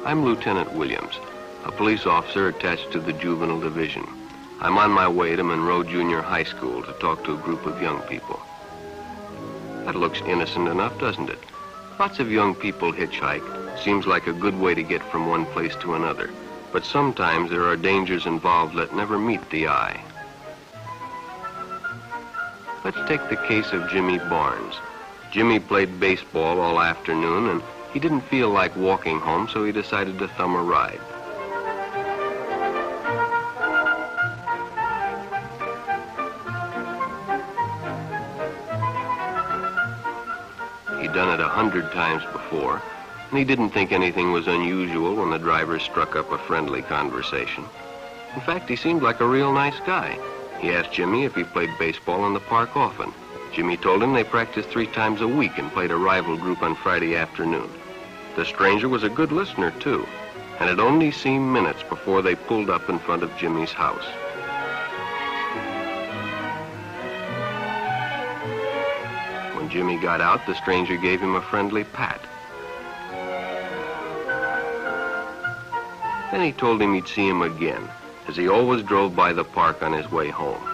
I'm Lieutenant Williams, a police officer attached to the Juvenile Division. I'm on my way to Monroe Junior High School to talk to a group of young people. That looks innocent enough, doesn't it? Lots of young people hitchhike. Seems like a good way to get from one place to another. But sometimes there are dangers involved that never meet the eye. Let's take the case of Jimmy Barnes. Jimmy played baseball all afternoon, and he didn't feel like walking home, so he decided to thumb a ride. He'd done it 100 times before, and he didn't think anything was unusual when the driver struck up a friendly conversation. In fact, he seemed like a real nice guy. He asked Jimmy if he played baseball in the park often. Jimmy told him they practiced 3 times a week and played a rival group on Friday afternoon. The stranger was a good listener, too, and it only seemed minutes before they pulled up in front of Jimmy's house. When Jimmy got out, the stranger gave him a friendly pat. Then he told him he'd see him again, as he always drove by the park on his way home.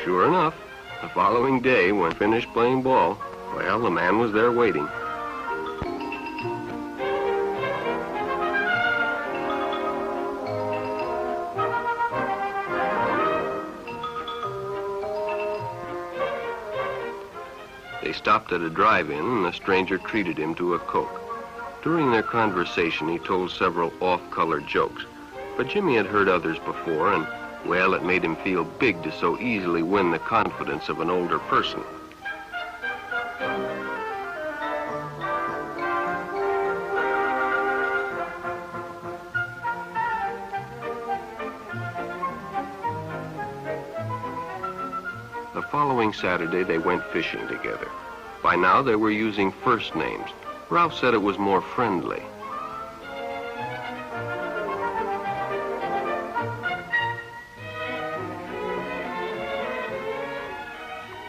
Sure enough, the following day, when finished playing ball, well, the man was there waiting. They stopped at a drive-in, and the stranger treated him to a Coke. During their conversation, he told several off-color jokes, but Jimmy had heard others before, and well, it made him feel big to so easily win the confidence of an older person. The following Saturday, they went fishing together. By now, they were using first names. Ralph said it was more friendly.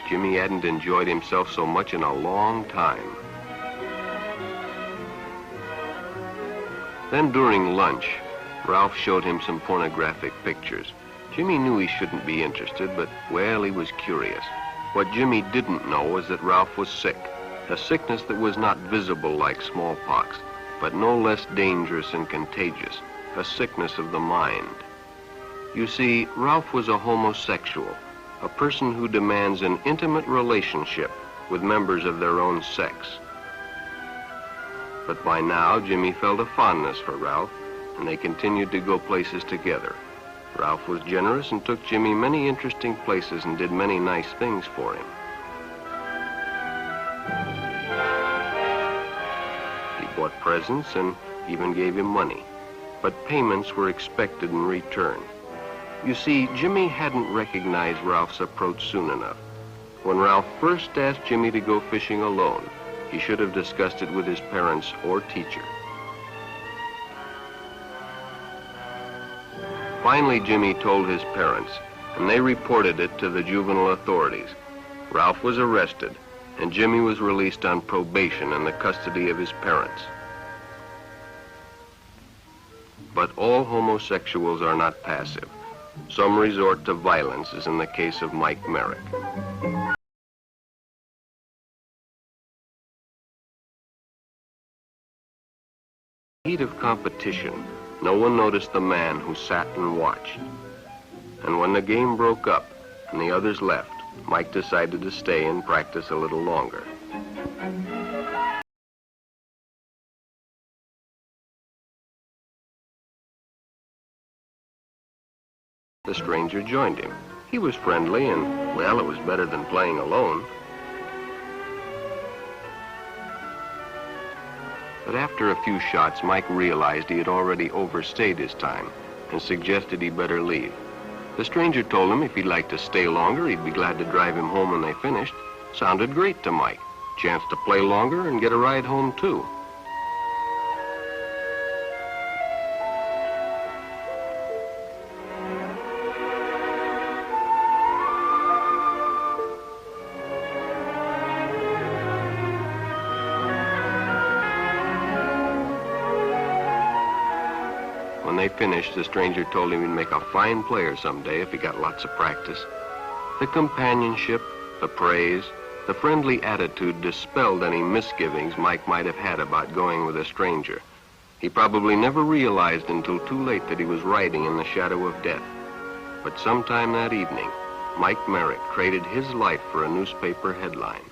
Jimmy hadn't enjoyed himself so much in a long time. Then during lunch, Ralph showed him some pornographic pictures. Jimmy knew he shouldn't be interested, but, well, he was curious. What Jimmy didn't know was that Ralph was sick, a sickness that was not visible like smallpox, but no less dangerous and contagious, a sickness of the mind. You see, Ralph was a homosexual, a person who demands an intimate relationship with members of their own sex. But by now, Jimmy felt a fondness for Ralph, and they continued to go places together. Ralph was generous and took Jimmy many interesting places and did many nice things for him. He bought presents and even gave him money, but payments were expected in return. You see, Jimmy hadn't recognized Ralph's approach soon enough. When Ralph first asked Jimmy to go fishing alone, he should have discussed it with his parents or teacher. Finally, Jimmy told his parents, and they reported it to the juvenile authorities. Ralph was arrested, and Jimmy was released on probation in the custody of his parents. But all homosexuals are not passive. Some resort to violence, as in the case of Mike Merrick. In the heat of competition, no one noticed the man who sat and watched. And when the game broke up and the others left, Mike decided to stay and practice a little longer. The stranger joined him. He was friendly and, well, it was better than playing alone. But after a few shots, Mike realized he had already overstayed his time and suggested he better leave. The stranger told him if he'd like to stay longer, he'd be glad to drive him home when they finished. Sounded great to Mike. Chance to play longer and get a ride home, too. When they finished, the stranger told him he'd make a fine player someday if he got lots of practice. The companionship, the praise, the friendly attitude dispelled any misgivings Mike might have had about going with a stranger. He probably never realized until too late that he was riding in the shadow of death. But sometime that evening, Mike Merrick traded his life for a newspaper headline.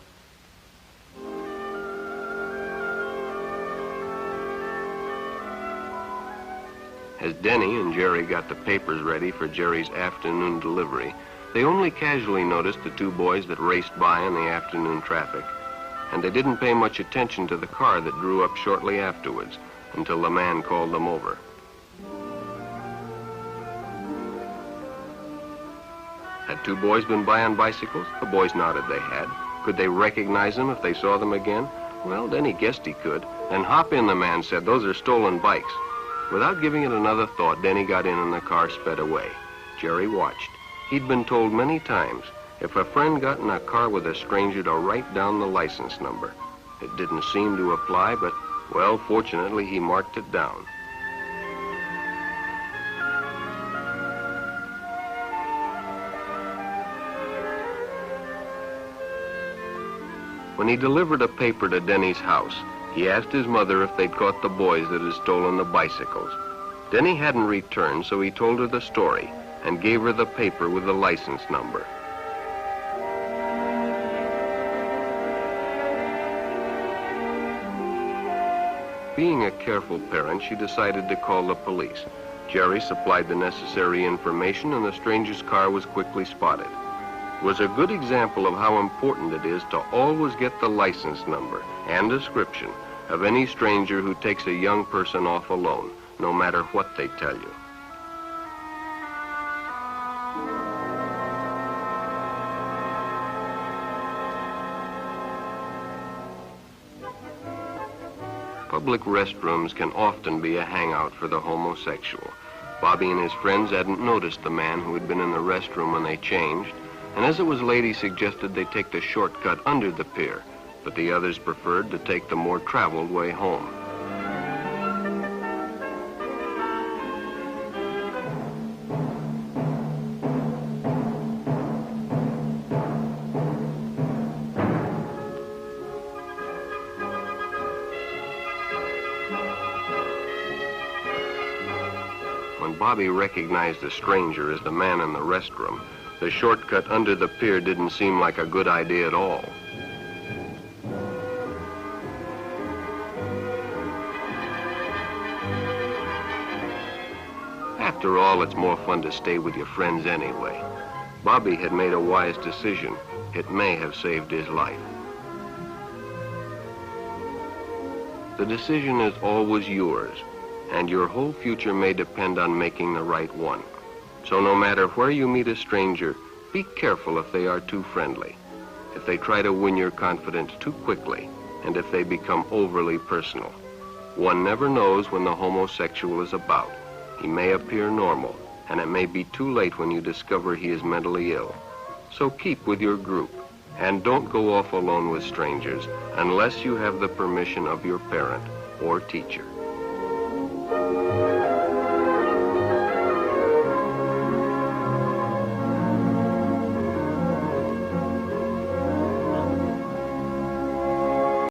As Denny and Jerry got the papers ready for Jerry's afternoon delivery, they only casually noticed the two boys that raced by in the afternoon traffic, and they didn't pay much attention to the car that drew up shortly afterwards until the man called them over. Had two boys been by on bicycles? The boys nodded they had. Could they recognize them if they saw them again? Well, Denny guessed he could. Then hop in, the man said. Those are stolen bikes. Without giving it another thought, Denny got in and the car sped away. Jerry watched. He'd been told many times, if a friend got in a car with a stranger, to write down the license number. It didn't seem to apply, but, well, fortunately, he marked it down. When he delivered a paper to Denny's house, he asked his mother if they'd caught the boys that had stolen the bicycles. Denny hadn't returned, so he told her the story and gave her the paper with the license number. Being a careful parent, she decided to call the police. Jerry supplied the necessary information, and the stranger's car was quickly spotted. It was a good example of how important it is to always get the license number and description of any stranger who takes a young person off alone, no matter what they tell you. Public restrooms can often be a hangout for the homosexual. Bobby and his friends hadn't noticed the man who had been in the restroom when they changed, and as it was late, he suggested they take the shortcut under the pier, but the others preferred to take the more traveled way home. When Bobby recognized the stranger as the man in the restroom, the shortcut under the pier didn't seem like a good idea at all. After all, it's more fun to stay with your friends anyway. Bobby had made a wise decision. It may have saved his life. The decision is always yours, and your whole future may depend on making the right one. So no matter where you meet a stranger, be careful if they are too friendly, if they try to win your confidence too quickly, and if they become overly personal. One never knows when the homosexual is about. He may appear normal, and it may be too late when you discover he is mentally ill. So keep with your group, and don't go off alone with strangers unless you have the permission of your parent or teacher.